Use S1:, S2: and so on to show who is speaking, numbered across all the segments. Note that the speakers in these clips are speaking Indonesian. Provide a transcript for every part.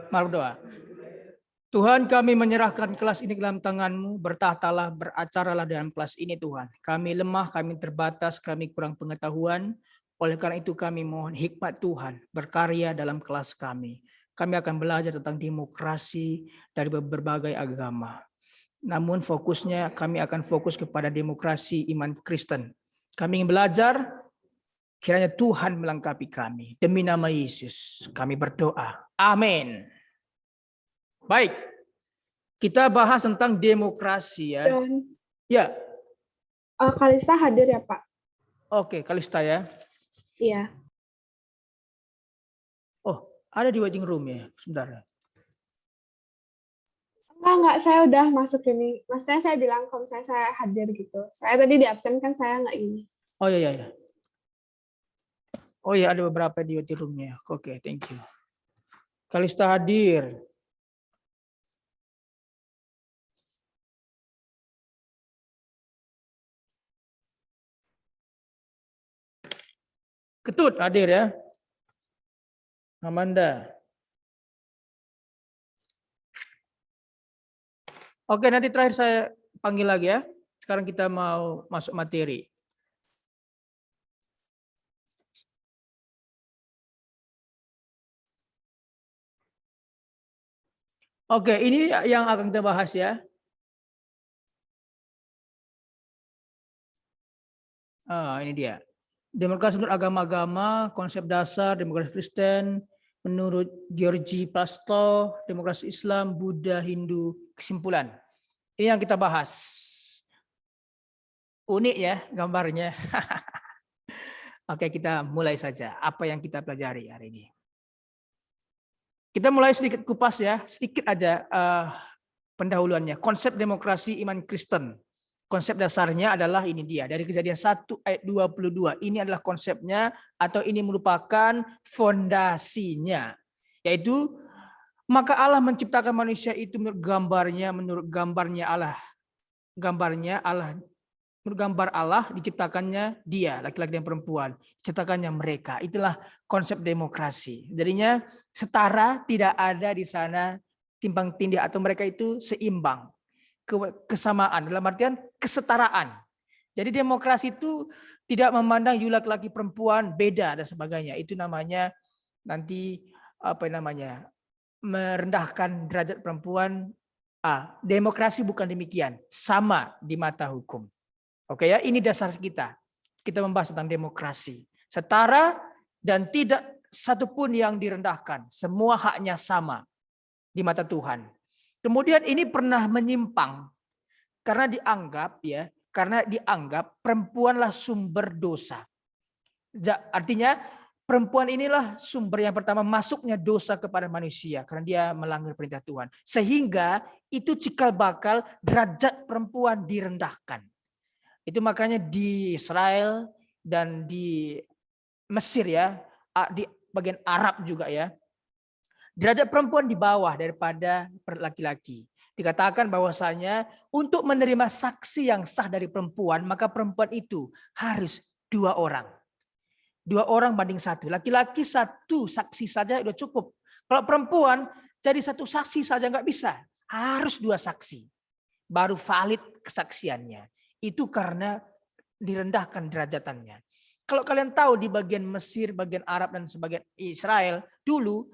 S1: Mari berdoa. Tuhan, kami menyerahkan kelas ini dalam tangan-Mu, bertahtalah, beracaralah dalam kelas ini Tuhan. Kami lemah, kami terbatas, kami kurang pengetahuan. Oleh karena itu kami mohon hikmat Tuhan berkarya dalam kelas kami. Kami akan belajar tentang demokrasi dari berbagai agama. Namun fokusnya kami akan fokus kepada demokrasi iman Kristen. Kami ingin belajar, kiranya Tuhan melengkapi kami. Demi nama Yesus kami berdoa. Amin. Baik, kita bahas tentang demokrasi ya.
S2: John,
S1: Ya,
S2: Kalista hadir ya Pak?
S1: oke, Kalista ya.
S2: Iya.
S1: Oh, ada di waiting room ya, sebentar.
S2: Enggak, saya udah masuk ini. Maksudnya saya bilang kalau misalnya saya hadir gitu. Saya tadi di absen kan saya nggak ini.
S1: Oh iya, iya. Oh iya, ada beberapa di waiting roomnya. Oke, thank you. Kalista hadir. Ketut hadir ya. Amanda. Oke, nanti terakhir saya panggil lagi ya. Sekarang kita mau masuk materi. Oke, ini yang akan kita bahas ya. Ini dia. Demokrasi menurut agama-agama, konsep dasar demokrasi Kristen, menurut Georgi Plasto, demokrasi Islam, Buddha, Hindu, kesimpulan. Ini yang kita bahas. Unik ya gambarnya. Oke, kita mulai saja. Apa yang kita pelajari hari ini? Kita mulai sedikit kupas ya, sedikit aja pendahuluannya. Konsep demokrasi iman Kristen. Konsep dasarnya adalah ini dia, dari Kejadian 1 ayat 22. Ini adalah konsepnya atau ini merupakan fondasinya. Yaitu, maka Allah menciptakan manusia itu menurut gambarnya Allah. Menurut gambar Allah diciptakannya dia, laki-laki dan perempuan. Diciptakannya mereka. Itulah konsep demokrasi. Jadinya setara, tidak ada di sana timpang tindih atau mereka itu seimbang. Kesamaan dalam artian kesetaraan. Jadi demokrasi itu tidak memandang laki-laki perempuan beda dan sebagainya. Itu namanya nanti merendahkan derajat perempuan. Demokrasi bukan demikian, sama di mata hukum. Oke ya, ini dasar kita. Kita membahas tentang demokrasi. Setara dan tidak satupun yang direndahkan. Semua haknya sama di mata Tuhan. Kemudian ini pernah menyimpang karena dianggap perempuanlah sumber dosa. Artinya perempuan inilah sumber yang pertama masuknya dosa kepada manusia karena dia melanggar perintah Tuhan. Sehingga itu cikal bakal derajat perempuan direndahkan. Itu makanya di Israel dan di Mesir ya, di bagian Arab juga ya. Derajat perempuan di bawah daripada laki-laki. Dikatakan bahwasanya untuk menerima saksi yang sah dari perempuan, maka perempuan itu harus 2 orang. 2 orang banding 1. Laki-laki 1 saksi saja sudah cukup. Kalau perempuan jadi 1 saksi saja nggak bisa. Harus 2 saksi. Baru valid kesaksiannya. Itu karena direndahkan derajatannya. Kalau kalian tahu di bagian Mesir, bagian Arab dan sebagian Israel dulu,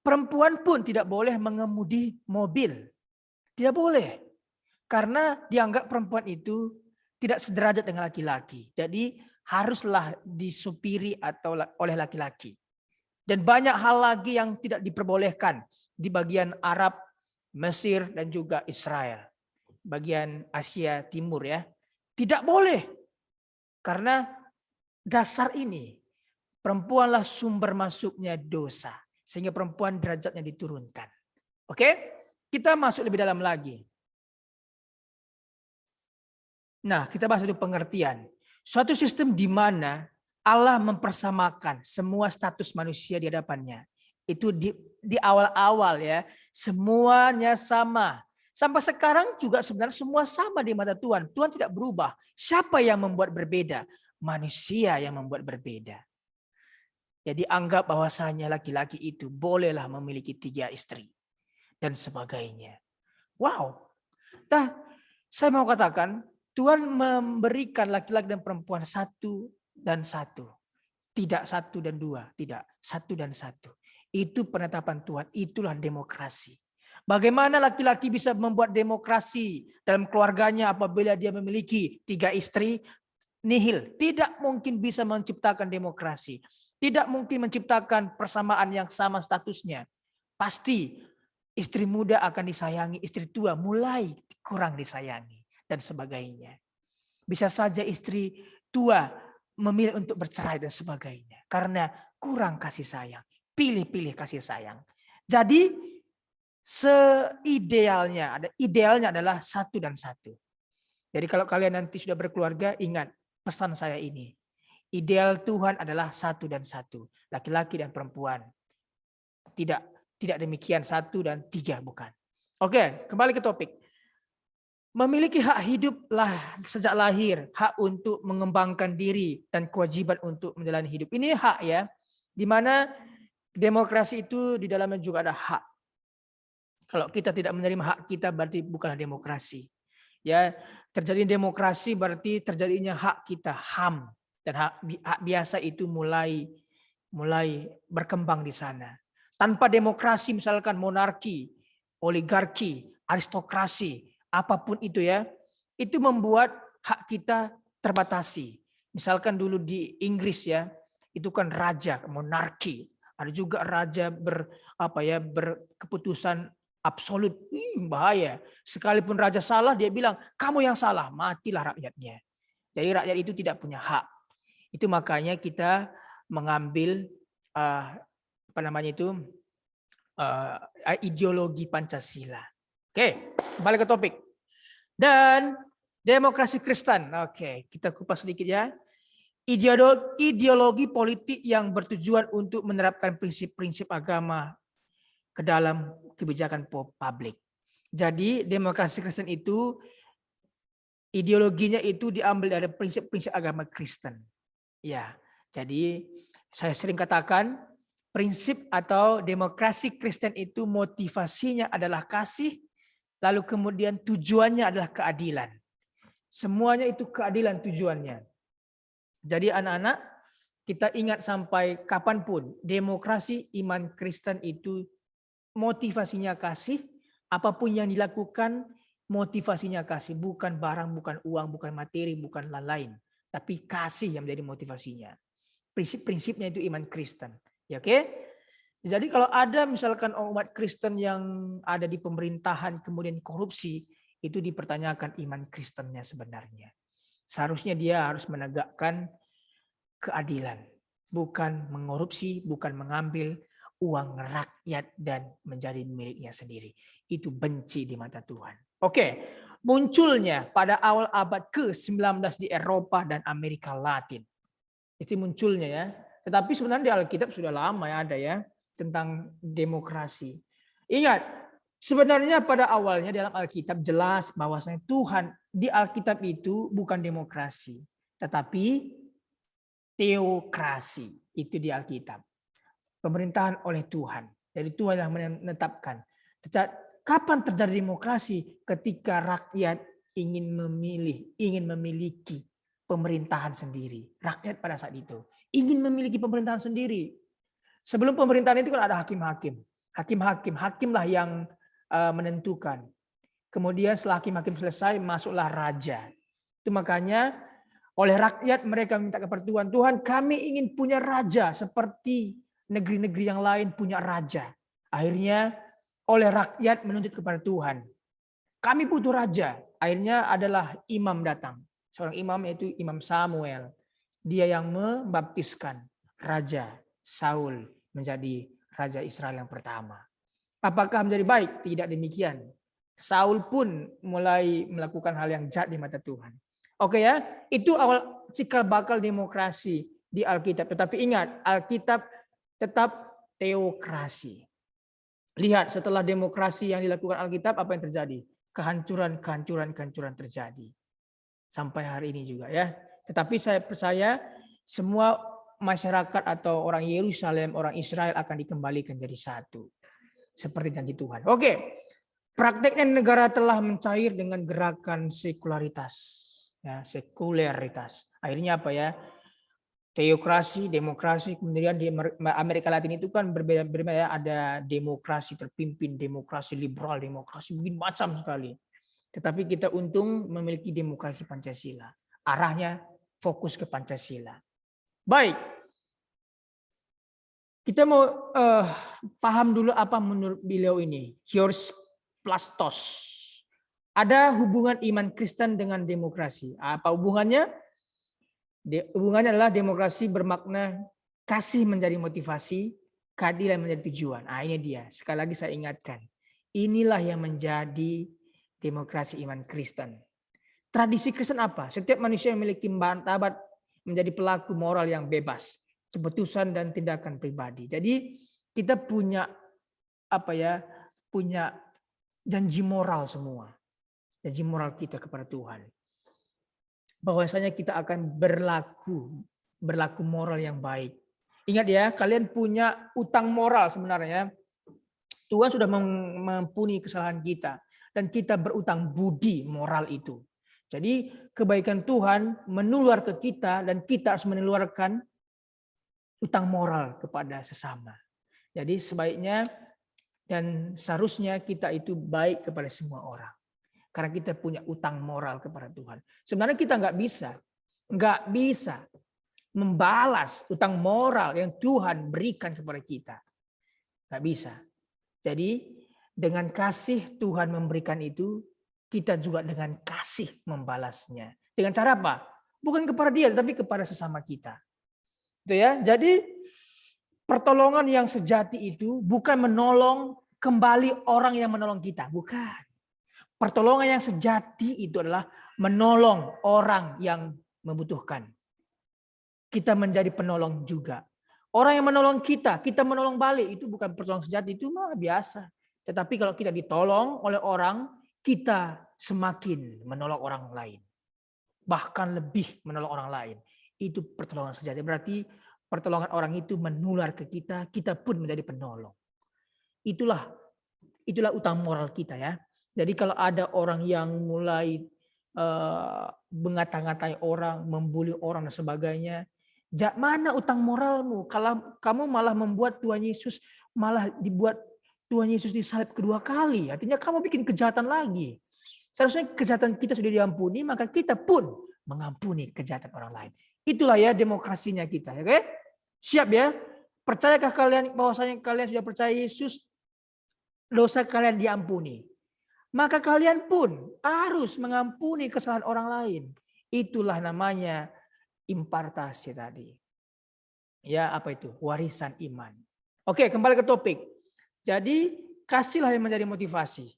S1: perempuan pun tidak boleh mengemudi mobil. Tidak boleh. Karena dianggap perempuan itu tidak sederajat dengan laki-laki. Jadi haruslah disupiri atau oleh laki-laki. Dan banyak hal lagi yang tidak diperbolehkan di bagian Arab, Mesir dan juga Israel. Bagian Asia Timur ya. Tidak boleh. Karena dasar ini perempuanlah sumber masuknya dosa. Sehingga perempuan derajatnya diturunkan. Oke? Kita masuk lebih dalam lagi. Nah, kita bahas itu pengertian. Suatu sistem di mana Allah mempersamakan semua status manusia di hadapannya. Itu di awal-awal ya. Semuanya sama. Sampai sekarang juga sebenarnya semua sama di mata Tuhan. Tuhan tidak berubah. Siapa yang membuat berbeda? Manusia yang membuat berbeda. Jadi anggap bahwasanya laki-laki itu bolehlah memiliki 3 istri dan sebagainya. Wow. Nah, saya mau katakan Tuhan memberikan laki-laki dan perempuan 1 dan 1. Tidak 1 dan 2, tidak 1 dan 1. Itu penetapan Tuhan, itulah demokrasi. Bagaimana laki-laki bisa membuat demokrasi dalam keluarganya apabila dia memiliki 3 istri? Nihil, tidak mungkin bisa menciptakan demokrasi. Tidak mungkin menciptakan persamaan yang sama statusnya. Pasti istri muda akan disayangi, istri tua mulai kurang disayangi dan sebagainya. Bisa saja istri tua memilih untuk bercerai dan sebagainya karena kurang kasih sayang, pilih-pilih kasih sayang. Jadi idealnya adalah 1 dan 1. Jadi kalau kalian nanti sudah berkeluarga, ingat pesan saya ini. Ideal Tuhan adalah 1 dan 1, laki-laki dan perempuan. Tidak demikian 1 dan 3, bukan. Oke, kembali ke topik. Memiliki hak hiduplah sejak lahir, hak untuk mengembangkan diri dan kewajiban untuk menjalani hidup. Ini hak ya, di mana demokrasi itu di dalamnya juga ada hak. Kalau kita tidak menerima hak kita berarti bukanlah demokrasi. Ya, terjadi demokrasi berarti terjadinya hak kita, HAM, dan hak biasa itu mulai berkembang di sana. Tanpa demokrasi misalkan monarki, oligarki, aristokrasi, apapun itu ya, itu membuat hak kita terbatasi. Misalkan dulu di Inggris ya, itu kan raja, monarki. Ada juga raja berkeputusan absolut. Bahaya. Sekalipun raja salah, dia bilang, kamu yang salah, matilah rakyatnya. Jadi rakyat itu tidak punya hak. Itu makanya kita mengambil ideologi Pancasila. Oke, kembali ke topik. Dan demokrasi Kristen. Oke, kita kupas sedikit ya. Ideologi politik yang bertujuan untuk menerapkan prinsip-prinsip agama ke dalam kebijakan publik. Jadi demokrasi Kristen itu ideologinya itu diambil dari prinsip-prinsip agama Kristen. Ya, jadi saya sering katakan prinsip atau demokrasi Kristen itu motivasinya adalah kasih, lalu kemudian tujuannya adalah keadilan. Semuanya itu keadilan tujuannya. Jadi anak-anak, kita ingat sampai kapanpun demokrasi iman Kristen itu motivasinya kasih, apapun yang dilakukan motivasinya kasih, bukan barang, bukan uang, bukan materi, bukan lain-lain, tapi kasih yang menjadi motivasinya. Prinsip-prinsipnya itu iman Kristen. Ya, oke? Jadi kalau ada misalkan umat Kristen yang ada di pemerintahan kemudian korupsi, itu dipertanyakan iman Kristennya sebenarnya. Seharusnya dia harus menegakkan keadilan, bukan mengkorupsi, bukan mengambil uang rakyat dan menjadi miliknya sendiri. Itu benci di mata Tuhan. Oke, munculnya pada awal abad ke-19 di Eropa dan Amerika Latin. Itu munculnya ya. Tetapi sebenarnya di Alkitab sudah lama ya ada ya tentang demokrasi. Ingat, sebenarnya pada awalnya dalam Alkitab jelas bahwasanya Tuhan di Alkitab itu bukan demokrasi, tetapi teokrasi. Itu di Alkitab. Pemerintahan oleh Tuhan. Jadi Tuhan yang menetapkan. Kapan terjadi demokrasi? Ketika rakyat ingin memiliki pemerintahan sendiri. Rakyat pada saat itu ingin memiliki pemerintahan sendiri. Sebelum pemerintahan itu kan ada hakim-hakim. Hakimlah yang menentukan. Kemudian setelah hakim-hakim selesai, masuklah raja. Itu makanya oleh rakyat mereka minta kepada Tuhan, Tuhan kami ingin punya raja seperti negeri-negeri yang lain punya raja. Akhirnya oleh rakyat menuntut kepada Tuhan. Kami butuh raja. Akhirnya adalah imam datang. Seorang imam yaitu Imam Samuel. Dia yang membaptiskan Raja Saul menjadi Raja Israel yang pertama. Apakah menjadi baik? Tidak demikian. Saul pun mulai melakukan hal yang jahat di mata Tuhan. Oke ya, itu awal cikal bakal demokrasi di Alkitab. Tetapi ingat, Alkitab tetap teokrasi. Lihat setelah demokrasi yang dilakukan Alkitab, apa yang terjadi? Kehancuran terjadi. Sampai hari ini juga ya. Tetapi saya percaya semua masyarakat atau orang Yerusalem, orang Israel akan dikembalikan jadi satu. Seperti janji Tuhan. Oke, prakteknya negara telah mencair dengan gerakan sekularitas. Ya, sekularitas. Akhirnya apa ya? Teokrasi, demokrasi, kemudian di Amerika Latin itu kan berbeda-beda ya. Ada demokrasi terpimpin, demokrasi liberal, demokrasi begini macam sekali. Tetapi kita untung memiliki demokrasi Pancasila. Arahnya fokus ke Pancasila. Baik. Kita mau paham dulu apa menurut beliau ini. George Plastos. Ada hubungan iman Kristen dengan demokrasi. Apa hubungannya? Hubungannya adalah demokrasi bermakna kasih menjadi motivasi, keadilan menjadi tujuan. Ini dia. Sekali lagi saya ingatkan. Inilah yang menjadi demokrasi iman Kristen. Tradisi Kristen apa? Setiap manusia memiliki martabat menjadi pelaku moral yang bebas. Keputusan dan tindakan pribadi. Jadi kita punya punya janji moral semua. Janji moral kita kepada Tuhan. Bahwasanya kita akan berlaku moral yang baik. Ingat ya, kalian punya utang moral sebenarnya. Tuhan sudah mengampuni kesalahan kita dan kita berutang budi moral itu. Jadi kebaikan Tuhan menular ke kita dan kita harus menularkan utang moral kepada sesama. Jadi sebaiknya dan seharusnya kita itu baik kepada semua orang. Karena kita punya utang moral kepada Tuhan. Sebenarnya kita nggak bisa membalas utang moral yang Tuhan berikan kepada kita. Nggak bisa. Jadi dengan kasih Tuhan memberikan itu, kita juga dengan kasih membalasnya. Dengan cara apa? Bukan kepada dia, tapi kepada sesama kita. Itu ya. Jadi pertolongan yang sejati itu bukan menolong kembali orang yang menolong kita, bukan. Pertolongan yang sejati itu adalah menolong orang yang membutuhkan. Kita menjadi penolong juga. Orang yang menolong kita menolong balik, itu bukan pertolongan sejati, itu mah biasa. Tetapi kalau kita ditolong oleh orang, kita semakin menolong orang lain. Bahkan lebih menolong orang lain. Itu pertolongan sejati. Berarti pertolongan orang itu menular ke kita, kita pun menjadi penolong. Itulah utang moral kita ya. Jadi kalau ada orang yang mulai mengata-ngatai orang, membuli orang dan sebagainya, mana utang moralmu? Kalau kamu malah membuat Tuhan Yesus, malah dibuat Tuhan Yesus disalib kedua kali, artinya kamu bikin kejahatan lagi. Seharusnya kejahatan kita sudah diampuni, maka kita pun mengampuni kejahatan orang lain. Itulah ya demokrasinya kita, oke? Siap ya? Percayakah kalian bahwasanya kalian sudah percaya Yesus, dosa kalian diampuni? Maka kalian pun harus mengampuni kesalahan orang lain. Itulah namanya impartasi tadi. Ya, apa itu? Warisan iman. Oke, kembali ke topik. Jadi, kasihlah yang menjadi motivasi.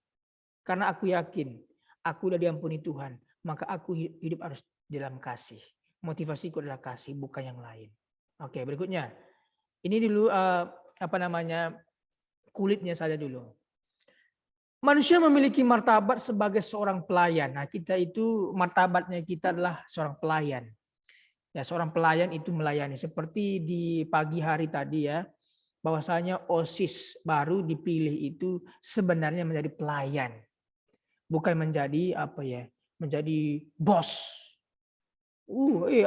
S1: Karena aku yakin, aku sudah diampuni Tuhan, maka aku hidup harus dalam kasih. Motivasiku adalah kasih, bukan yang lain. Oke, berikutnya. Ini dulu kulitnya saja dulu. Manusia memiliki martabat sebagai seorang pelayan. Nah, kita itu martabatnya kita adalah seorang pelayan. Ya, seorang pelayan itu melayani. Seperti di pagi hari tadi ya, bahwasanya OSIS baru dipilih itu sebenarnya menjadi pelayan. Bukan menjadi menjadi bos.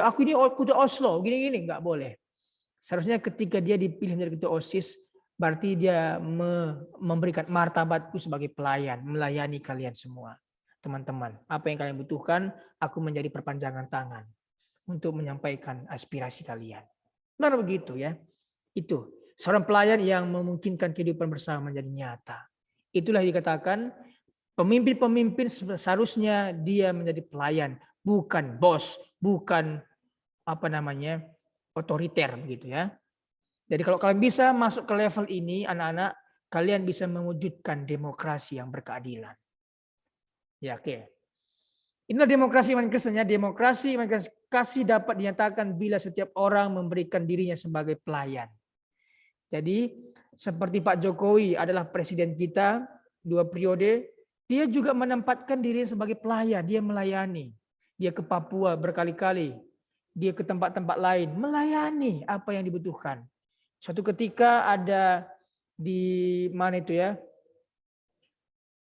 S1: Aku ini ketua Oslo, gini-gini, nggak boleh. Seharusnya ketika dia dipilih menjadi ketua OSIS, berarti dia memberikan martabatku sebagai pelayan, melayani kalian semua. Teman-teman, apa yang kalian butuhkan, aku menjadi perpanjangan tangan untuk menyampaikan aspirasi kalian. Benar begitu ya. Itu seorang pelayan yang memungkinkan kehidupan bersama menjadi nyata. Itulah dikatakan pemimpin-pemimpin seharusnya dia menjadi pelayan, bukan bos, bukan otoriter begitu ya. Jadi kalau kalian bisa masuk ke level ini, anak-anak, kalian bisa mewujudkan demokrasi yang berkeadilan. Ya, oke. Inilah demokrasi iman Kristen ya. Demokrasi iman Kristen kasih dapat dinyatakan bila setiap orang memberikan dirinya sebagai pelayan. Jadi seperti Pak Jokowi adalah presiden kita 2 periode, dia juga menempatkan dirinya sebagai pelayan, dia melayani. Dia ke Papua berkali-kali. dia ke tempat-tempat lain, melayani apa yang dibutuhkan. Suatu ketika ada di mana itu ya,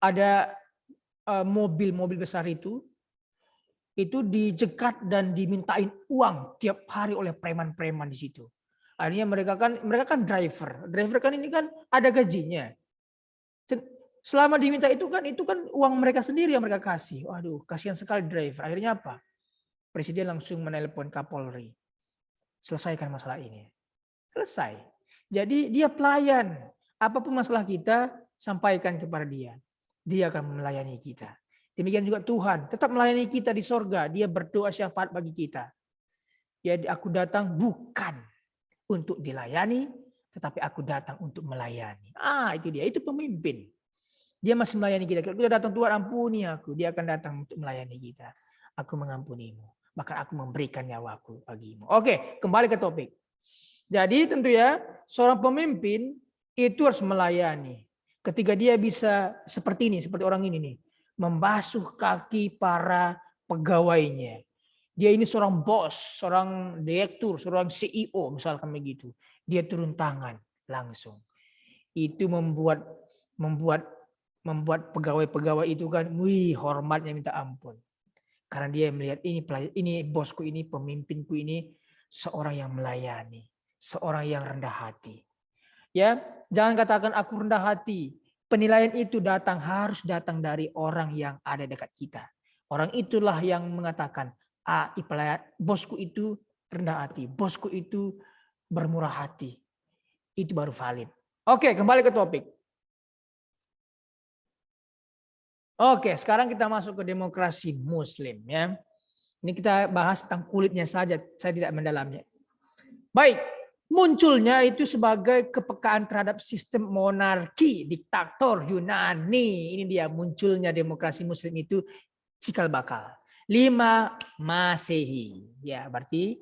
S1: ada mobil-mobil besar itu dijegat dan dimintain uang tiap hari oleh preman-preman di situ. Akhirnya mereka kan driver kan ini kan ada gajinya. Selama diminta itu kan uang mereka sendiri yang mereka kasih. Waduh, kasihan sekali driver. Akhirnya apa? Presiden langsung menelpon Kapolri. Selesaikan masalah ini. Selesai. Jadi dia pelayan. Apapun masalah kita, sampaikan kepada dia. Dia akan melayani kita. Demikian juga Tuhan. Tetap melayani kita di sorga. Dia berdoa syafaat bagi kita. Ya, aku datang bukan untuk dilayani, tetapi aku datang untuk melayani. Itu dia. Itu pemimpin. Dia masih melayani kita. Kalau kita datang, Tuhan ampuni aku. Dia akan datang untuk melayani kita. Aku mengampunimu. Bahkan aku memberikan nyawaku bagimu. Oke, kembali ke topik. Jadi tentu ya, seorang pemimpin itu harus melayani. Ketika dia bisa seperti ini, seperti orang ini nih, membasuh kaki para pegawainya. Dia ini seorang bos, seorang direktur, seorang CEO misalkan begitu. Dia turun tangan langsung. Itu membuat pegawai-pegawai itu kan, hormatnya minta ampun. Karena dia melihat ini bosku ini, pemimpinku ini seorang yang melayani, seorang yang rendah hati. Ya, jangan katakan aku rendah hati. Penilaian itu harus datang dari orang yang ada dekat kita. Orang itulah yang mengatakan, bosku itu rendah hati, bosku itu bermurah hati. Itu baru valid. Oke, kembali ke topik. Oke, sekarang kita masuk ke demokrasi Muslim ya. Ini kita bahas tentang kulitnya saja, saya tidak mendalamnya. Baik, munculnya itu sebagai kepekaan terhadap sistem monarki, diktator Yunani. Ini dia munculnya demokrasi Muslim itu cikal bakal. 5 Masehi. Ya, berarti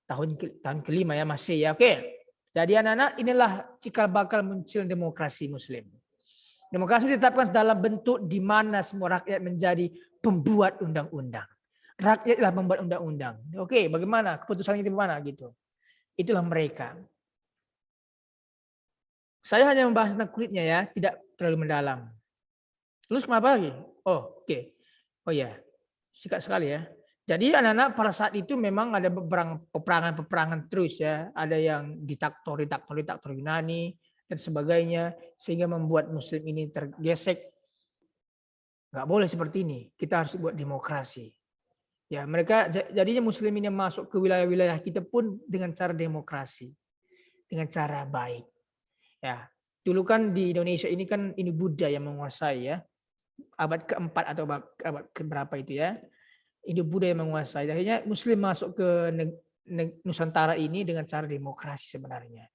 S1: tahun kelima ya Masehi ya. Oke. Jadi anak-anak, inilah cikal bakal muncul demokrasi Muslim. Demokrasi ditetapkan dalam bentuk di mana semua rakyat menjadi pembuat undang-undang. Rakyatlah membuat undang-undang. Oke, bagaimana keputusannya itu bagaimana gitu. Itulah mereka. Saya hanya membahas tentang kulitnya ya, tidak terlalu mendalam. Terus kenapa lagi? Oke. Oh ya, sikat sekali ya. Jadi anak-anak pada saat itu memang ada peperangan terus ya. Ada yang diktator Yunani dan sebagainya, sehingga membuat Muslim ini tergesek. Nggak boleh seperti ini. Kita harus buat demokrasi. Ya, mereka jadinya Muslim ini masuk ke wilayah-wilayah kita pun dengan cara demokrasi, dengan cara baik. Ya, dulu kan di Indonesia ini kan ini Buddha yang menguasai ya, abad keempat atau abad keberapa itu ya, ini Buddha yang menguasai. Akhirnya Muslim masuk ke Nusantara ini dengan cara demokrasi sebenarnya.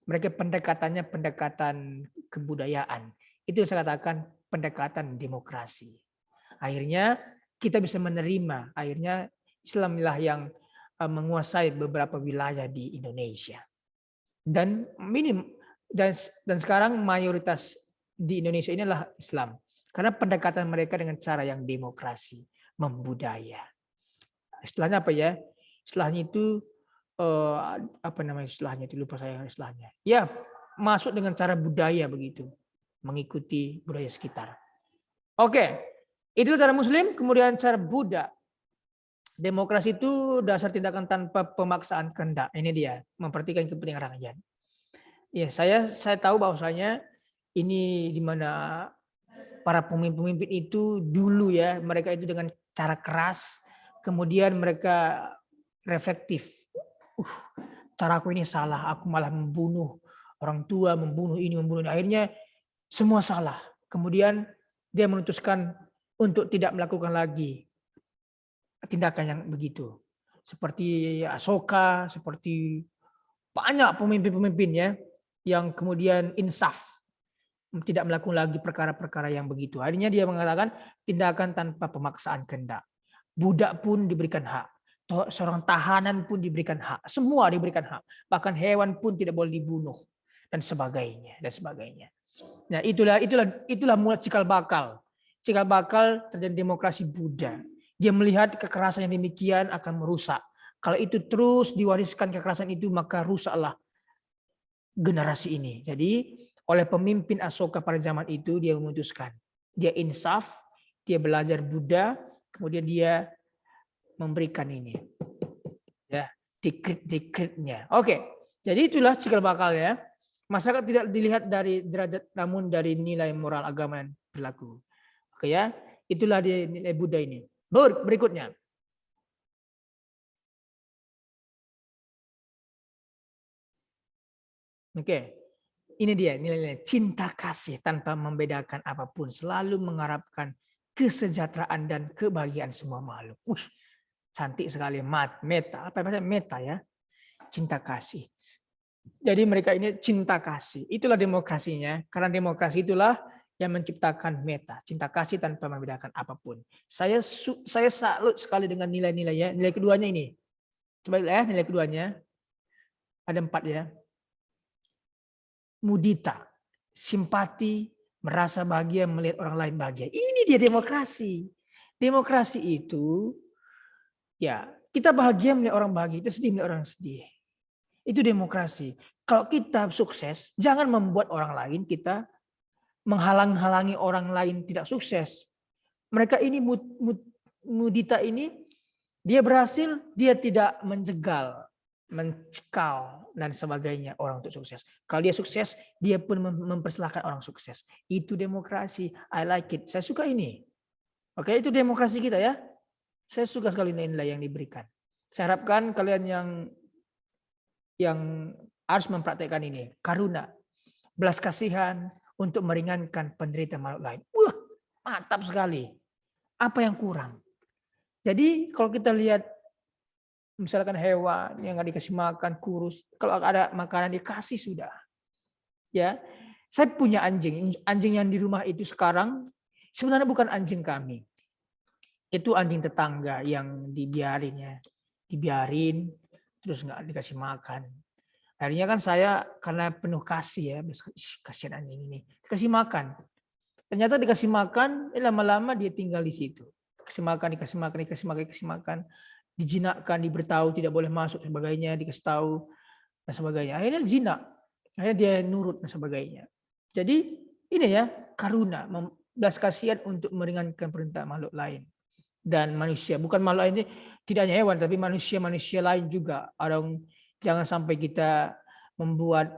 S1: Mereka pendekatannya pendekatan kebudayaan. Itu yang saya katakan pendekatan demokrasi. Akhirnya kita bisa menerima. Akhirnya Islamlah yang menguasai beberapa wilayah di Indonesia. Dan sekarang mayoritas di Indonesia inilah Islam. Karena pendekatan mereka dengan cara yang demokrasi, membudaya. Istilahnya apa ya? Istilahnya itu apa namanya istilahnya itu, lupa saya istilahnya. Ya, masuk dengan cara budaya begitu, mengikuti budaya sekitar. Oke, itu cara Muslim. Kemudian cara Buddha. Demokrasi itu dasar tindakan tanpa pemaksaan kehendak. Ini dia, memperhatikan kepentingan rakyat. Ya, saya tahu bahwasanya ini di mana para pemimpin itu dulu ya, mereka itu dengan cara keras, kemudian mereka reflektif. Caraku ini salah, aku malah membunuh orang tua, membunuh ini, membunuh ini. Akhirnya semua salah. Kemudian dia memutuskan untuk tidak melakukan lagi tindakan yang begitu. Seperti Asoka, seperti banyak pemimpin-pemimpin ya, yang kemudian insaf. Tidak melakukan lagi perkara-perkara yang begitu. Akhirnya dia mengatakan tindakan tanpa pemaksaan kehendak. Budak pun diberikan hak. Seorang tahanan pun diberikan hak, semua diberikan hak, bahkan hewan pun tidak boleh dibunuh dan sebagainya dan sebagainya. Nah, itulah mulai cikal bakal terjadi demokrasi Buddha. Dia melihat kekerasan yang demikian akan merusak. Kalau itu terus diwariskan kekerasan itu, maka rusaklah generasi ini. Jadi oleh pemimpin Asoka pada zaman itu, dia memutuskan, dia insaf, dia belajar Buddha, kemudian dia memberikan ini, ya, dekrit-dekritnya. Oke, jadi itulah cikal bakal ya. Masyarakat tidak dilihat dari derajat, namun dari nilai moral agama yang berlaku. Oke ya, itulah dia nilai Buddha ini. Berikutnya. Oke, ini dia nilai-nilai cinta kasih tanpa membedakan apapun, selalu mengharapkan kesejahteraan dan kebahagiaan semua makhluk. Cantik sekali, meta, apa namanya meta ya, cinta kasih. Jadi mereka ini cinta kasih, itulah demokrasinya. Karena demokrasi itulah yang menciptakan meta, cinta kasih tanpa membedakan apapun. Saya salut sekali dengan nilai-nilainya. Nilai keduanya ini, coba ya, nilai keduanya ada 4 ya. Mudita, simpati, merasa bahagia melihat orang lain bahagia. Ini dia demokrasi. Demokrasi itu, ya kita bahagia melihat orang bahagia, kita sedih melihat orang sedih. Itu demokrasi. Kalau kita sukses, jangan membuat orang lain kita menghalang-halangi orang lain tidak sukses. Mereka ini mudita ini, dia berhasil, dia tidak menjegal, mencekal dan sebagainya orang untuk sukses. Kalau dia sukses, dia pun mempersilahkan orang sukses. Itu demokrasi. I like it. Saya suka ini. Oke, itu demokrasi kita ya. Saya suka sekali nilai-nilai yang diberikan. Saya harapkan kalian yang harus mempraktekkan ini. Karuna, belas kasihan untuk meringankan penderitaan makhluk lain. Wah, mantap sekali. Apa yang kurang? Jadi kalau kita lihat misalkan hewan yang nggak dikasih makan, kurus, kalau ada makanan dikasih sudah. Ya, saya punya anjing. Anjing yang di rumah itu sekarang sebenarnya bukan anjing kami. Itu anjing tetangga yang dibiarin terus nggak dikasih makan. Akhirnya kan saya karena penuh kasih ya, kasihan anjing ini, dikasih makan. Ternyata dikasih makan, lama-lama dia tinggal di situ. Dikasih makan, dijinakkan, diberitahu tidak boleh masuk dan sebagainya, dikasih tahu dan sebagainya. Akhirnya jinak, akhirnya dia nurut dan sebagainya. Jadi ini ya karuna, belas kasihan untuk meringankan perintah makhluk lain dan manusia. Bukan makhluk lain ini tidak hanya hewan, tapi manusia lain juga. Jangan sampai kita membuat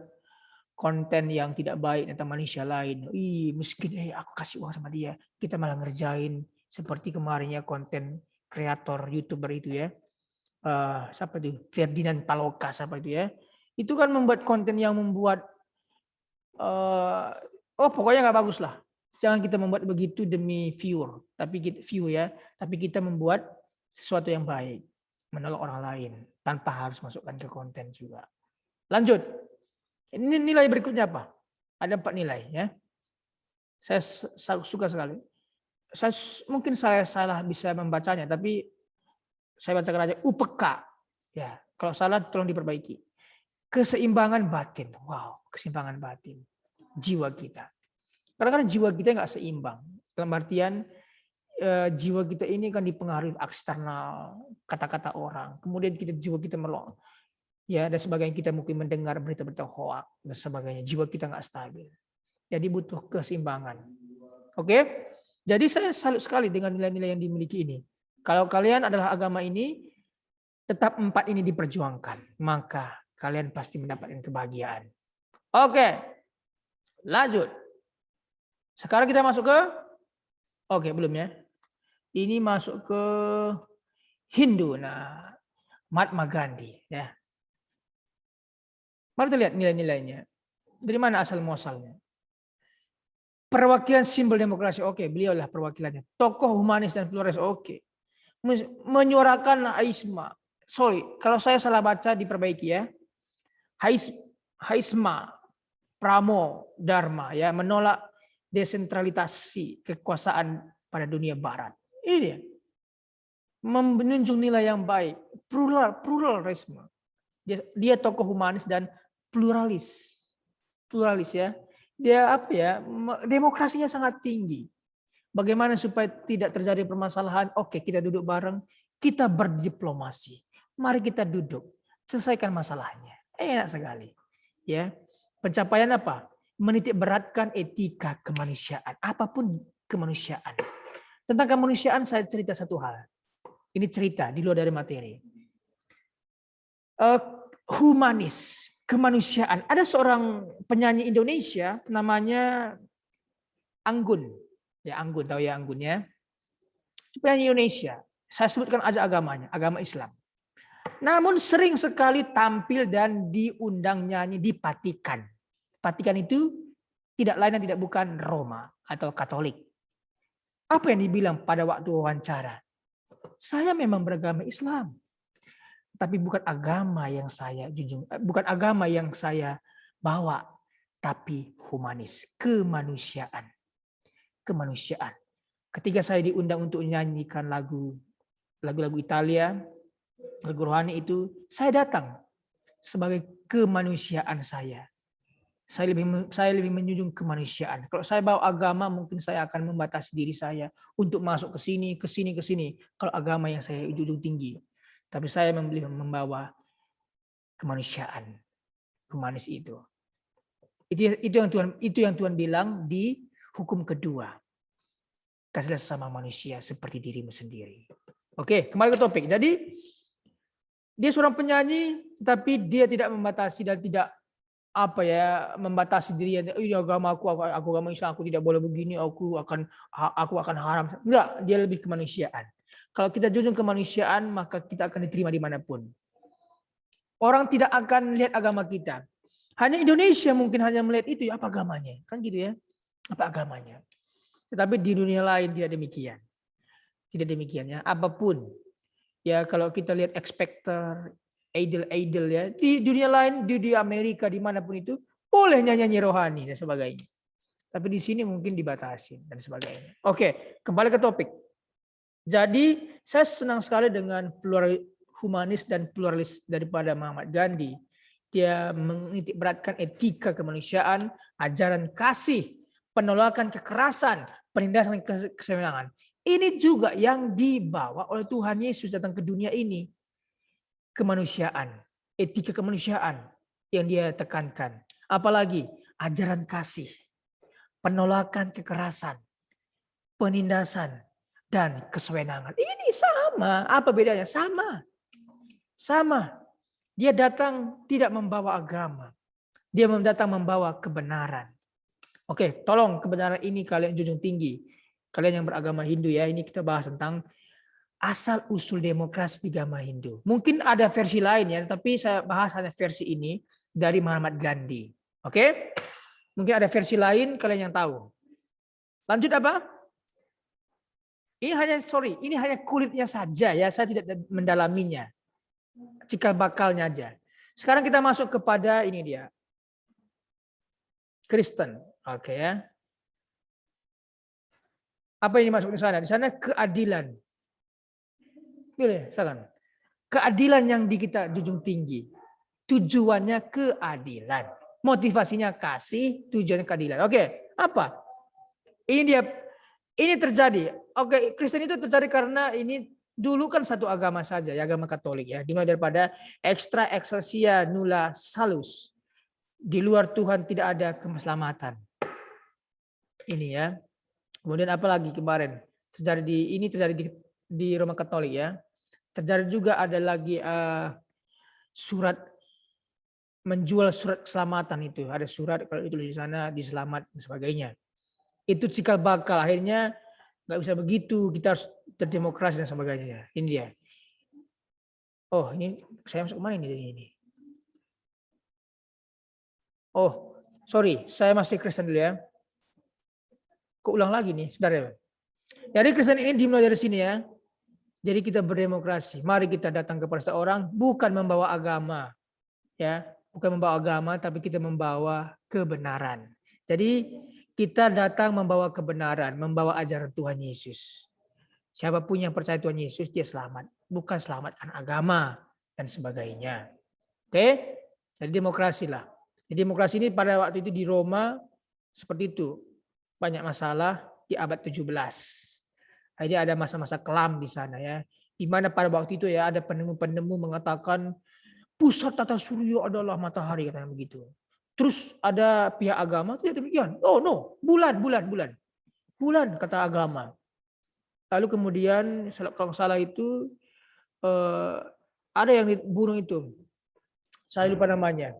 S1: konten yang tidak baik tentang manusia lain. Miskin, aku kasih uang sama dia. Kita malah ngerjain seperti kemarinnya konten kreator YouTuber itu ya. Siapa itu? Ferdinand Paloka siapa itu ya. Itu kan membuat konten yang membuat pokoknya nggak bagus lah. Jangan kita membuat begitu demi tapi kita membuat sesuatu yang baik, menolong orang lain tanpa harus masukkan ke konten juga. Lanjut. Ini nilai berikutnya apa? Ada 4 nilai ya. Saya suka sekali. Mungkin saya salah bisa membacanya, tapi saya bacakan aja UPK. Ya, kalau salah tolong diperbaiki. Keseimbangan batin. Wow, keseimbangan batin. Jiwa kita. Karena jiwa kita nggak seimbang. Dalam artian jiwa kita ini kan dipengaruhi eksternal, kata-kata orang. Kemudian jiwa kita melong. Ya, dan sebagainya, kita mungkin mendengar berita-berita hoax dan sebagainya. Jiwa kita nggak stabil. Jadi butuh keseimbangan. Oke? Jadi saya salut sekali dengan nilai-nilai yang dimiliki ini. Kalau kalian adalah agama ini, tetap 4 ini diperjuangkan. Maka kalian pasti mendapatkan kebahagiaan. Oke. Lanjut. Sekarang kita masuk ke belum ya. Ini masuk ke Hindu. Nah, Mahatma Gandhi ya. Mari kita lihat nilai-nilainya. Dari mana asal muasalnya? Perwakilan simbol demokrasi, beliau lah perwakilannya. Tokoh humanis dan pluralis, menyuarakan haisma. Sorry, kalau saya salah baca diperbaiki ya. Haisma, pramo, dharma ya, menolak desentralisasi kekuasaan pada dunia barat. Ini dia. Menunjuk nilai yang baik, pluralisme. Dia tokoh humanis dan pluralis ya. Dia demokrasinya sangat tinggi. Bagaimana supaya tidak terjadi permasalahan? Kita duduk bareng, kita berdiplomasi. Mari kita duduk, selesaikan masalahnya. Enak sekali. Ya. Pencapaian apa? Menitik beratkan etika kemanusiaan, apapun kemanusiaan. Tentang kemanusiaan saya cerita satu hal. Ini cerita di luar dari materi. Humanis, kemanusiaan. Ada seorang penyanyi Indonesia namanya Anggun. Ya Anggun, tahu ya Anggun ya. Penyanyi Indonesia. Saya sebutkan aja agamanya, agama Islam. Namun sering sekali tampil dan diundang nyanyi di Vatikan. Vatikan itu tidak lain dan tidak bukan Roma atau Katolik. Apa yang dibilang pada waktu wawancara? Saya memang beragama Islam, tapi bukan agama yang saya junjung, bukan agama yang saya bawa, tapi humanis, kemanusiaan. Kemanusiaan. Ketika saya diundang untuk menyanyikan lagu-lagu Italia, lagu rohani itu, saya datang sebagai kemanusiaan saya. Saya lebih menjunjung kemanusiaan. Kalau saya bawa agama, mungkin saya akan membatasi diri saya untuk masuk ke sini, ke sini, ke sini. Kalau agama yang saya junjung tinggi. Tapi saya membawa kemanusiaan, humanis itu. Itu yang Tuhan bilang di hukum kedua. Kasihlah sesama manusia seperti dirimu sendiri. Oke, kembali ke topik. Jadi dia seorang penyanyi, tapi dia tidak membatasi dan tidak membatasi dirinya. Agama aku agama Islam, aku tidak boleh begini, aku akan haram. Enggak, dia lebih kemanusiaan. Kalau kita junjung kemanusiaan, maka kita akan diterima dimanapun. Orang tidak akan lihat agama kita. Hanya Indonesia mungkin hanya melihat itu, apa agamanya, kan gitu ya? Apa agamanya? Tetapi di dunia lain tidak demikian. Tidak demikian ya. Apapun ya, kalau kita lihat X-Factor, idol ya, di dunia lain, di Amerika, dimanapun itu boleh nyanyi rohani dan sebagainya. Tapi di sini mungkin dibatasi dan sebagainya. Oke, kembali ke topik. Jadi saya senang sekali dengan humanis dan pluralis daripada Muhammad Gandhi. Dia menitik beratkan etika kemanusiaan, ajaran kasih, penolakan kekerasan, penindasan kesewenangan. Ini juga yang dibawa oleh Tuhan Yesus datang ke dunia ini. Kemanusiaan, etika kemanusiaan yang dia tekankan. Apalagi ajaran kasih, penolakan kekerasan, penindasan, dan kesewenangan. Ini sama. Apa bedanya? Sama. Sama. Dia datang tidak membawa agama. Dia datang membawa kebenaran. Oke, tolong kebenaran ini kalian junjung tinggi. Kalian yang beragama Hindu ya, ini kita bahas tentang asal usul demokrasi di agama Hindu. Mungkin ada versi lain ya, tapi saya bahas hanya versi ini dari Muhammad Gandhi. Oke? Mungkin ada versi lain kalian yang tahu. Lanjut apa? Ini hanya kulitnya saja ya, saya tidak mendalaminya. Cikal bakalnya aja. Sekarang kita masuk kepada ini dia. Kristen. Oke ya. Apa yang dimasuk di sana? Di sana keadilan. Boleh, silakan. Keadilan yang kita junjung tinggi. Tujuannya keadilan. Motivasinya kasih, tujuannya keadilan. Oke, apa? Ini terjadi. Oke, Kristen itu terjadi karena ini dulu kan satu agama saja, ya, agama Katolik ya. Dimulai daripada extra excelsia nulla salus. Di luar Tuhan tidak ada keselamatan. Ini ya. Kemudian apa lagi kemarin? Terjadi di Roma Katolik ya. Terjadi juga ada lagi surat menjual surat keselamatan itu. Ada surat kalau itu di sana diselamat dan sebagainya. Itu cikal bakal akhirnya nggak bisa begitu, kita harus berdemokrasi dan sebagainya. Ini dia. Oh, ini saya masuk kemana ini? Oh, sorry, saya masih Kristen dulu ya. Kok ulang lagi nih, saudara? Jadi Kristen ini dimulai dari sini ya. Jadi kita berdemokrasi. Mari kita datang kepada seorang bukan membawa agama, ya, bukan membawa agama, tapi kita membawa kebenaran. Jadi kita datang membawa kebenaran, membawa ajaran Tuhan Yesus. Siapapun yang percaya Tuhan Yesus dia selamat, bukan selamatkan agama dan sebagainya. Oke? Jadi demokrasi lah. Jadi demokrasi ini pada waktu itu di Roma seperti itu. Banyak masalah di abad 17. Jadi ada masa-masa kelam di sana ya. Di mana pada waktu itu ya ada penemu-penemu mengatakan pusat tata surya adalah matahari, katanya begitu. Terus ada pihak agama tidak demikian. Oh no, bulan kata agama. Lalu kemudian kalau salah itu ada yang dibunuh itu. Saya lupa namanya.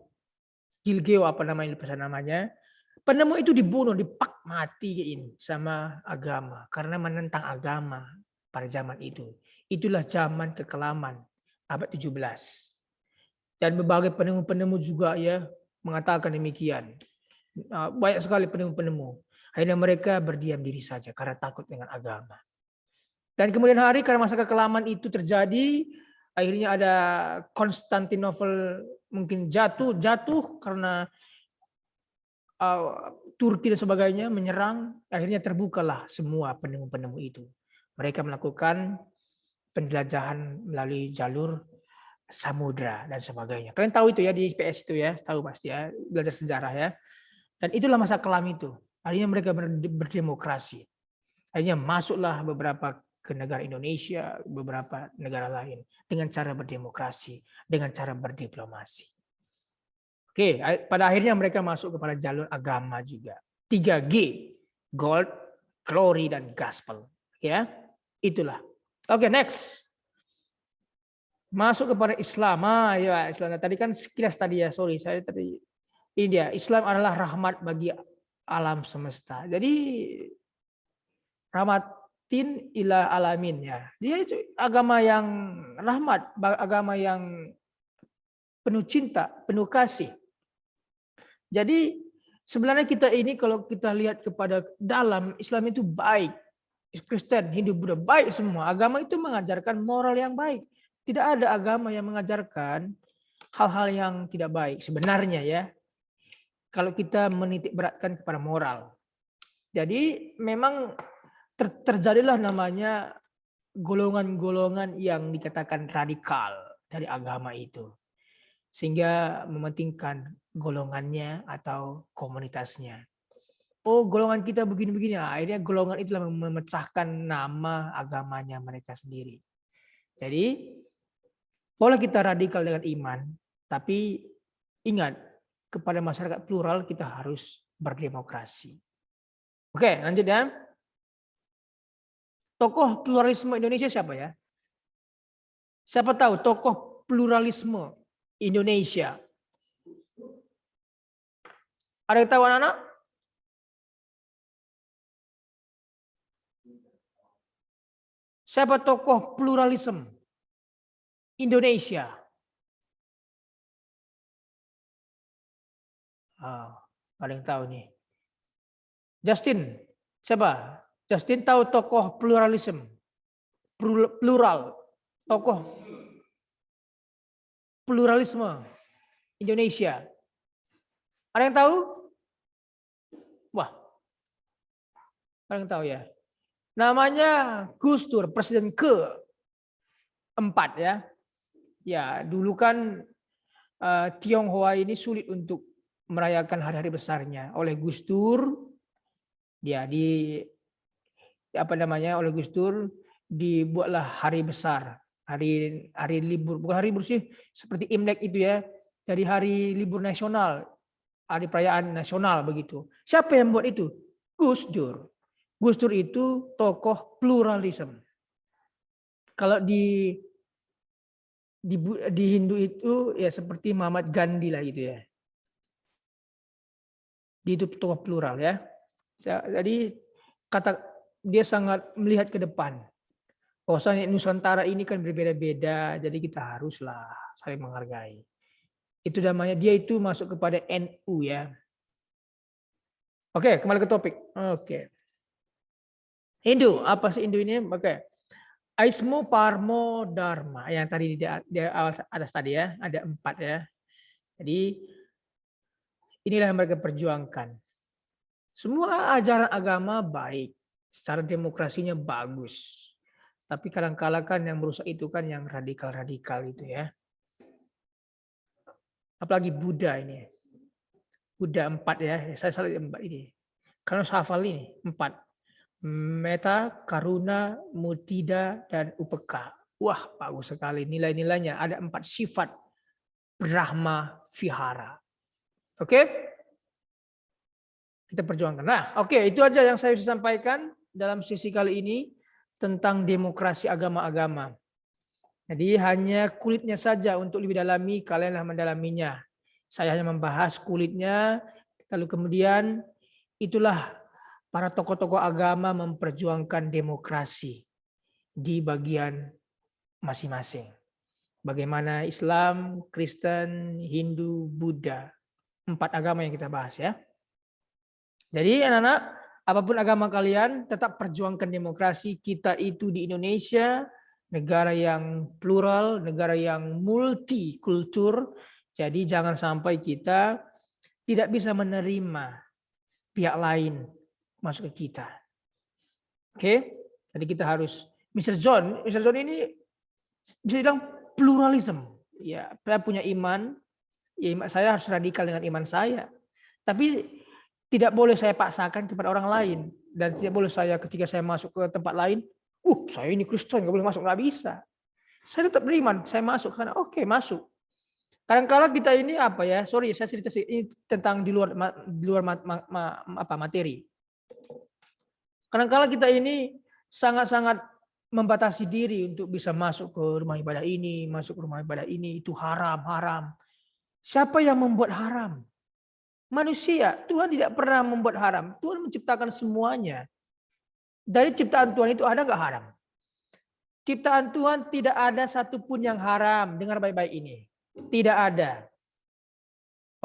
S1: Gilgeo apa namanya, lupa namanya. Penemu itu dibunuh, dipak matiin sama agama karena menentang agama pada zaman itu. Itulah zaman kekelaman abad 17. Dan berbagai penemu-penemu juga ya mengatakan demikian. Banyak sekali penemu-penemu. Akhirnya mereka berdiam diri saja karena takut dengan agama. Dan kemudian hari karena masa kekelaman itu terjadi, akhirnya ada Konstantinopel mungkin jatuh karena Turki dan sebagainya menyerang, akhirnya terbukalah semua penemu-penemu itu. Mereka melakukan penjelajahan melalui jalur samudra dan sebagainya. Kalian tahu itu ya di IPS itu ya, tahu pasti ya, belajar sejarah ya. Dan itulah masa kelam itu. Akhirnya mereka berdemokrasi. Akhirnya masuklah beberapa ke negara Indonesia, beberapa negara lain dengan cara berdemokrasi, dengan cara berdiplomasi. Oke, pada akhirnya mereka masuk kepada jalur agama juga. 3G, gold, glory, dan gospel. Ya, itulah. Oke, next. Masuk kepada Islam. Ya, Islam. Tadi kan sekilas tadi ya, sorry. Saya tadi ini dia. Islam adalah rahmat bagi alam semesta. Jadi rahmatin ila alamin ya. Dia itu agama yang rahmat, agama yang penuh cinta, penuh kasih. Jadi sebenarnya kita ini kalau kita lihat kepada dalam, Islam itu baik. Kristen, Hindu, Buddha, baik semua. Agama itu mengajarkan moral yang baik. Tidak ada agama yang mengajarkan hal-hal yang tidak baik sebenarnya ya. Kalau kita menitik beratkan kepada moral. Jadi memang terjadilah namanya golongan-golongan yang dikatakan radikal dari agama itu. Sehingga mementingkan golongannya atau komunitasnya. Oh, golongan kita begini-begini. Akhirnya golongan itulah memecahkan nama agamanya mereka sendiri. Jadi boleh kita radikal dengan iman, tapi ingat kepada masyarakat plural kita harus berdemokrasi. Oke, lanjut ya. Tokoh pluralisme Indonesia siapa ya? Siapa tahu tokoh pluralisme Indonesia? Ada yang tahu anak-anak? Siapa tokoh pluralisme Indonesia? Ada yang tahu nih. Justin, siapa? Justin tahu tokoh pluralisme, plural, tokoh pluralisme Indonesia. Ada yang tahu? Wah, ada yang tahu ya. Namanya Gus Dur, presiden ke-4 ya. Ya, dulu kan Tionghoa ini sulit untuk merayakan hari-hari besarnya. Oleh Gus Dur, dia oleh Gus Dur dibuatlah hari besar, hari libur, bukan hari libur sih, seperti Imlek itu ya, dari hari libur nasional, hari perayaan nasional begitu. Siapa yang buat itu? Gus Dur. Gus Dur itu tokoh pluralisme. Kalau di Hindu itu ya seperti Muhammad Gandhi lah gitu ya. Dia itu tokoh plural ya. Jadi dia sangat melihat ke depan. Bahwasanya Nusantara ini kan berbeda-beda, jadi kita haruslah saling menghargai. Itu namanya dia itu masuk kepada NU ya. Oke, kembali ke topik. Oke. Hindu, apa sih Hindu ini? Oke. Aismo Parmo Dharma yang tadi di awal atas tadi ya, ada 4 ya. Jadi inilah yang mereka perjuangkan. Semua ajaran agama baik, secara demokrasinya bagus. Tapi kadang-kala kan yang merusak itu kan yang radikal-radikal itu ya. Apalagi Buddha ini. Buddha 4 ya, saya salah 4 ini. Karena hafal ini 4. Meta, karuna, mutida, dan upeka. Wah, bagus sekali nilai-nilainya. Ada 4 sifat Brahma Vihara. Oke? Kita perjuangkan. Nah, oke, itu aja yang saya bisa sampaikan dalam sesi kali ini tentang demokrasi agama-agama. Jadi hanya kulitnya saja untuk lebih dalami, kalianlah mendalaminya. Saya hanya membahas kulitnya, lalu kemudian itulah para tokoh-tokoh agama memperjuangkan demokrasi di bagian masing-masing. Bagaimana Islam, Kristen, Hindu, Buddha. 4 agama yang kita bahas ya. Jadi anak-anak, apapun agama kalian, tetap perjuangkan demokrasi. Kita itu di Indonesia, negara yang plural, negara yang multikultur. Jadi jangan sampai kita tidak bisa menerima pihak lain masuk ke kita. Oke? Jadi kita harus, Mr. John ini bisa bilang pluralism. Ya, saya punya iman, ya saya harus radikal dengan iman saya. Tapi tidak boleh saya paksakan kepada orang lain. Dan tidak boleh saya ketika saya masuk ke tempat lain, saya ini Kristen, nggak boleh masuk, nggak bisa. Saya tetap beriman, saya masuk sana, oke, masuk. Kadang-kala kita ini apa ya? Sorry, saya cerita ini tentang di luar materi. Kadang-kala kita ini sangat-sangat membatasi diri untuk bisa masuk ke rumah ibadah ini, masuk ke rumah ibadah ini, itu haram. Siapa yang membuat haram? Manusia. Tuhan tidak pernah membuat haram. Tuhan menciptakan semuanya. Dari ciptaan Tuhan itu ada nggak haram? Ciptaan Tuhan tidak ada satupun yang haram. Dengar baik-baik ini. Tidak ada.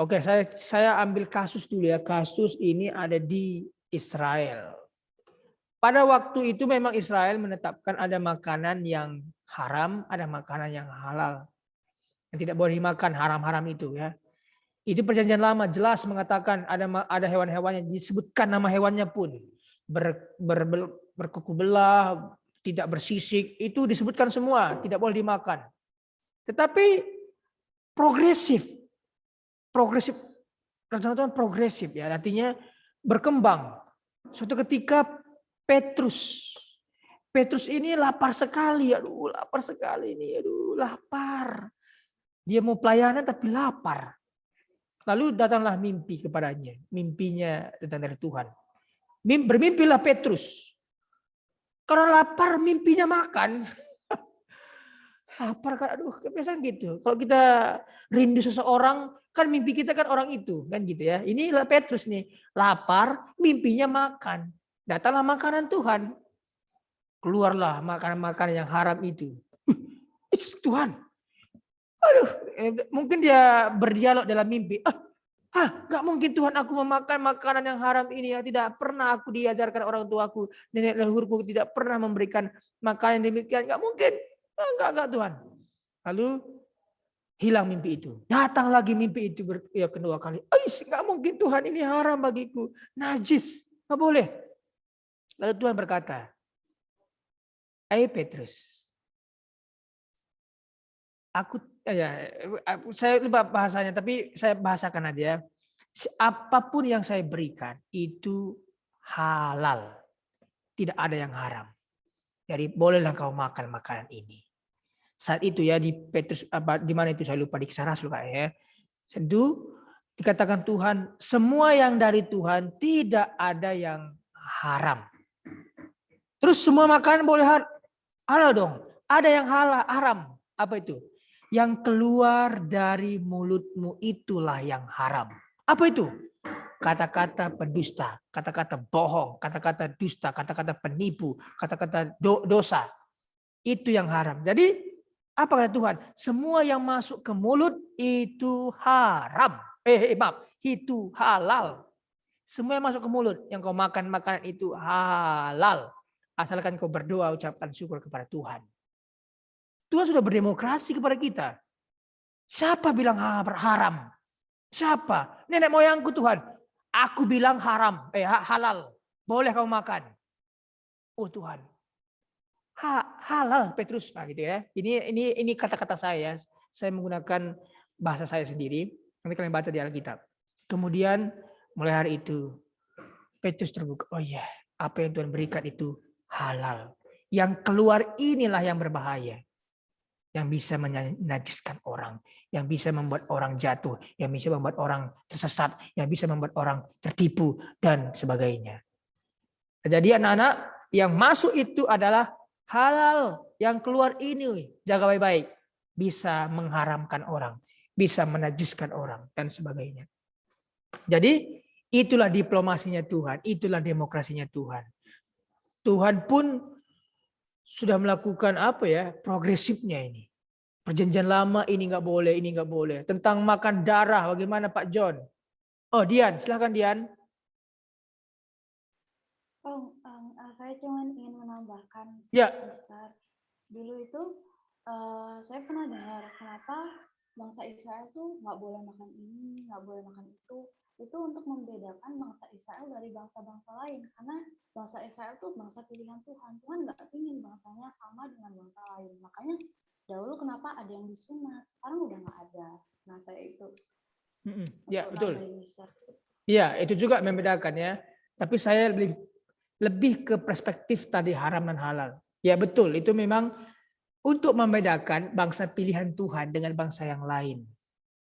S1: Oke, saya ambil kasus dulu ya. Kasus ini ada di Israel. Pada waktu itu memang Israel menetapkan ada makanan yang haram, ada makanan yang halal. Yang tidak boleh dimakan haram-haram itu ya. Itu perjanjian lama jelas mengatakan ada hewan-hewan yang disebutkan nama hewannya pun berkuku belah, tidak bersisik, itu disebutkan semua, tidak boleh dimakan. Tetapi progresif rencana Tuhan progresif ya, artinya berkembang. Suatu ketika Petrus ini lapar sekali, lapar. Dia mau pelayanan tapi lapar. Lalu datanglah mimpi kepadanya. Mimpinya datang dari Tuhan. Bermimpilah Petrus. Karena lapar mimpinya makan. Lapar kan, kebiasaan gitu. Kalau kita rindu seseorang, kan mimpi kita kan orang itu. Kan gitu ya. Inilah Petrus nih. Lapar, mimpinya makan. Datanglah makanan Tuhan. Keluarlah makanan-makanan yang haram itu. Tuhan. Aduh, mungkin dia berdialog dalam mimpi. Gak mungkin Tuhan aku memakan makanan yang haram ini. Ya, tidak pernah aku diajarkan orang tuaku. Nenek leluhurku tidak pernah memberikan makanan demikian. Gak mungkin. Enggak Tuhan. Lalu hilang mimpi itu. Datang lagi mimpi itu kedua kali. Gak mungkin Tuhan, ini haram bagiku. Najis. Gak boleh. Lalu Tuhan berkata, Petrus. Saya lupa bahasanya, tapi saya bahasakan aja. Apapun yang saya berikan itu halal. Tidak ada yang haram. Jadi bolehlah kau makan makanan ini. Saat itu ya di Petrus, di mana itu saya lupa, di Kisah Rasul ya. Itu dikatakan Tuhan, semua yang dari Tuhan tidak ada yang haram. Terus semua makanan boleh halal dong. Ada yang haram. Apa itu? Yang keluar dari mulutmu itulah yang haram. Apa itu? Kata-kata pendusta, kata-kata bohong, kata-kata dusta, kata-kata penipu, kata-kata dosa. Itu yang haram. Jadi apa kata Tuhan? Semua yang masuk ke mulut itu haram. Itu halal. Semua yang masuk ke mulut, yang kau makan makanan itu halal. Asalkan kau berdoa, ucapkan syukur kepada Tuhan. Tuhan sudah berdemokrasi kepada kita. Siapa bilang haram? Siapa? Nenek moyangku Tuhan. Aku bilang haram, halal. Boleh kau makan. Oh Tuhan. Halal Petrus, gitu ya. Ini kata-kata saya. Saya menggunakan bahasa saya sendiri. Nanti kalian baca di Alkitab. Kemudian mulai hari itu Petrus terbuka. Oh iya, apa yang Tuhan berikan itu halal. Yang keluar inilah yang berbahaya. yang bisa menajiskan orang, yang bisa membuat orang jatuh, yang bisa membuat orang tersesat, yang bisa membuat orang tertipu, dan sebagainya. Jadi anak-anak, yang masuk itu adalah halal, yang keluar ini, jaga baik-baik, bisa mengharamkan orang, bisa menajiskan orang, dan sebagainya. Jadi itulah diplomasinya Tuhan, itulah demokrasinya Tuhan. Tuhan pun sudah melakukan progresifnya ini. Perjanjian lama ini nggak boleh, ini nggak boleh. Tentang makan darah, bagaimana Pak John? Oh Dian, silahkan Dian.
S3: Oh, saya cuma ingin menambahkan,
S1: Ya.
S3: Mister. Dulu itu saya pernah dengar kenapa bangsa Israel tuh nggak boleh makan ini, nggak boleh makan itu. Itu untuk membedakan bangsa Israel dari bangsa-bangsa lain. Karena bangsa Israel tuh bangsa pilihan Tuhan. Tuhan nggak ingin bangsanya sama dengan bangsa lain. Makanya dahulu kenapa ada yang disunat, sekarang udah nggak ada. Nah, saya itu.
S1: Ya, betul.
S3: Mister.
S1: Iya, itu juga membedakan ya. Tapi saya lebih ke perspektif tadi haram dan halal. Ya betul, itu memang untuk membedakan bangsa pilihan Tuhan dengan bangsa yang lain.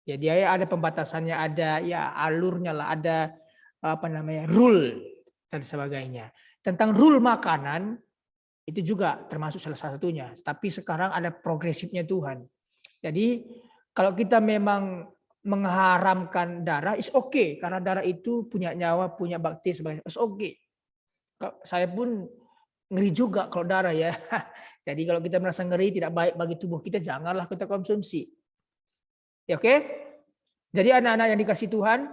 S1: Ya dia ada pembatasannya, ada ya alurnya lah, ada rule dan sebagainya. Tentang rule makanan itu juga termasuk salah satunya. Tapi sekarang ada progresifnya Tuhan. Jadi kalau kita memang mengharamkan darah, is okay karena darah itu punya nyawa, punya bakti sebagainya. Is okay. Saya pun ngeri juga kalau darah ya. Jadi kalau kita merasa ngeri tidak baik bagi tubuh kita, janganlah kita konsumsi. Ya, oke? Jadi anak-anak yang dikasih Tuhan,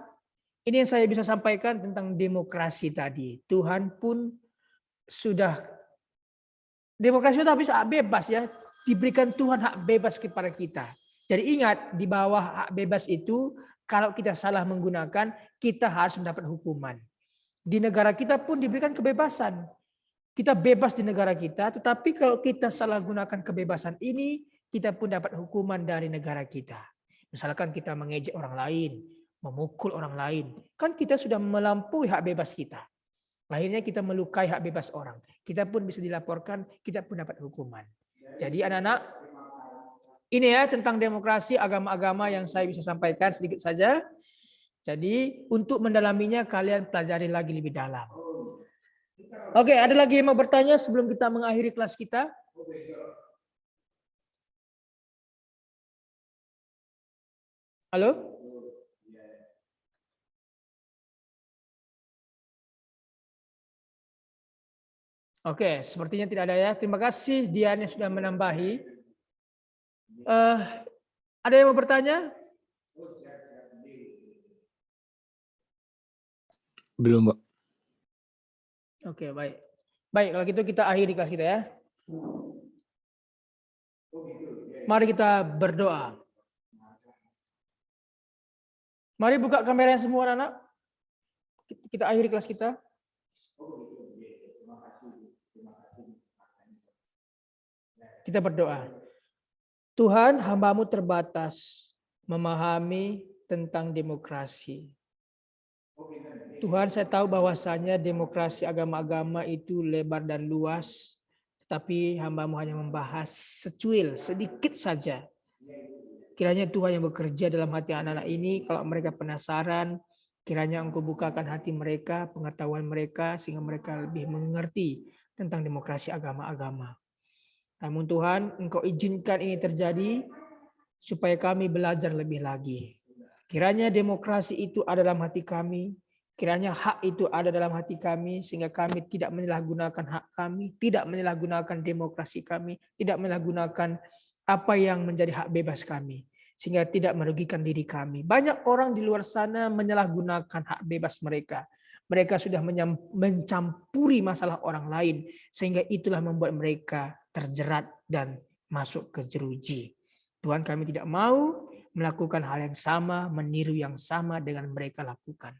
S1: ini yang saya bisa sampaikan tentang demokrasi tadi. Tuhan pun sudah, demokrasi itu habis hak bebas ya. Diberikan Tuhan hak bebas kepada kita. Jadi ingat, di bawah hak bebas itu, kalau kita salah menggunakan, kita harus mendapat hukuman. Di negara kita pun diberikan kebebasan. Kita bebas di negara kita, tetapi kalau kita salah gunakan kebebasan ini, kita pun dapat hukuman dari negara kita. Misalkan kita mengejek orang lain, memukul orang lain, kan kita sudah melampaui hak bebas kita. Akhirnya kita melukai hak bebas orang. Kita pun bisa dilaporkan, kita pun dapat hukuman. Jadi anak-anak, ini ya tentang demokrasi agama-agama yang saya bisa sampaikan sedikit saja. Jadi untuk mendalaminya kalian pelajari lagi lebih dalam. Oke, ada lagi yang mau bertanya sebelum kita mengakhiri kelas kita? Halo? Oke, sepertinya tidak ada ya. Terima kasih Dian yang sudah menambahi. Ada yang mau bertanya?
S4: Belum, Pak.
S1: Oke, baik. Baik, kalau gitu kita akhiri kelas kita ya. Mari kita berdoa. Mari buka kamera semua anak-anak. Kita akhiri kelas kita. Kita berdoa. Tuhan, hamba-Mu terbatas memahami tentang demokrasi. Tuhan, saya tahu bahwasanya demokrasi agama-agama itu lebar dan luas, tapi hamba-Mu hanya membahas secuil, sedikit saja. Kiranya Tuhan yang bekerja dalam hati anak-anak ini, kalau mereka penasaran, kiranya Engkau bukakan hati mereka, pengetahuan mereka, sehingga mereka lebih mengerti tentang demokrasi agama-agama. Namun Tuhan, Engkau izinkan ini terjadi, supaya kami belajar lebih lagi. Kiranya demokrasi itu ada dalam hati kami, kiranya hak itu ada dalam hati kami, sehingga kami tidak menyalahgunakan hak kami, tidak menyalahgunakan demokrasi kami, tidak menyalahgunakan apa yang menjadi hak bebas kami, sehingga tidak merugikan diri kami. Banyak orang di luar sana menyalahgunakan hak bebas mereka. Mereka sudah mencampuri masalah orang lain, sehingga itulah membuat mereka terjerat dan masuk ke jeruji. Tuhan, kami tidak mau melakukan hal yang sama, meniru yang sama dengan mereka lakukan.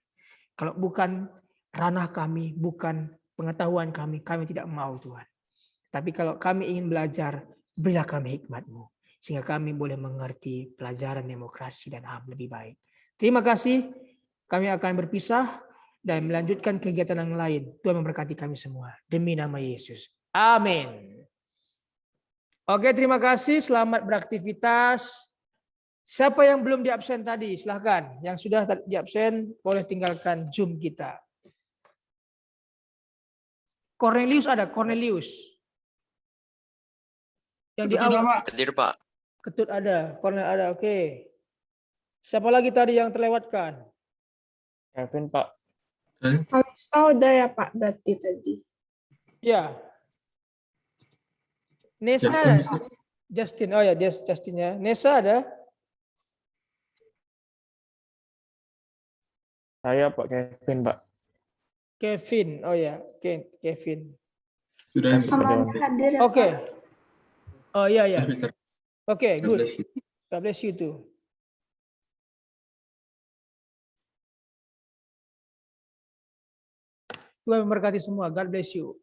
S1: Kalau bukan ranah kami, bukan pengetahuan kami tidak mau Tuhan. Tapi kalau kami ingin belajar, berilah kami hikmat-Mu, sehingga kami boleh mengerti pelajaran demokrasi dan HAM lebih baik. Terima kasih, kami akan berpisah dan melanjutkan kegiatan yang lain. Tuhan memberkati kami semua. Demi nama Yesus. Amin. Oke, terima kasih. Selamat beraktivitas. Siapa yang belum di absen tadi? Silahkan. Yang sudah di absen boleh tinggalkan Zoom kita. Cornelius ada, Cornelius. Yang di awal.
S4: Hadir, Pak.
S1: Ketut ada, Cornel ada, oke. Siapa lagi tadi yang terlewatkan?
S5: Kevin, Pak.
S2: Kalista udah ya Pak berarti tadi.
S1: Ya. Nesa ada? Justin, oh ya, Justin ya. Nesa ada?
S5: Saya Pak Kevin, Pak.
S1: Kevin, oh ya, Kevin.
S6: Sudah
S3: Semuanya hadir ya,
S1: Oke.
S3: Pak.
S1: Oh iya ya.
S6: Mister.
S1: Oke,
S6: God
S1: good.
S6: bless you.
S1: God bless you too. Tuhan memberkati semua. God bless you.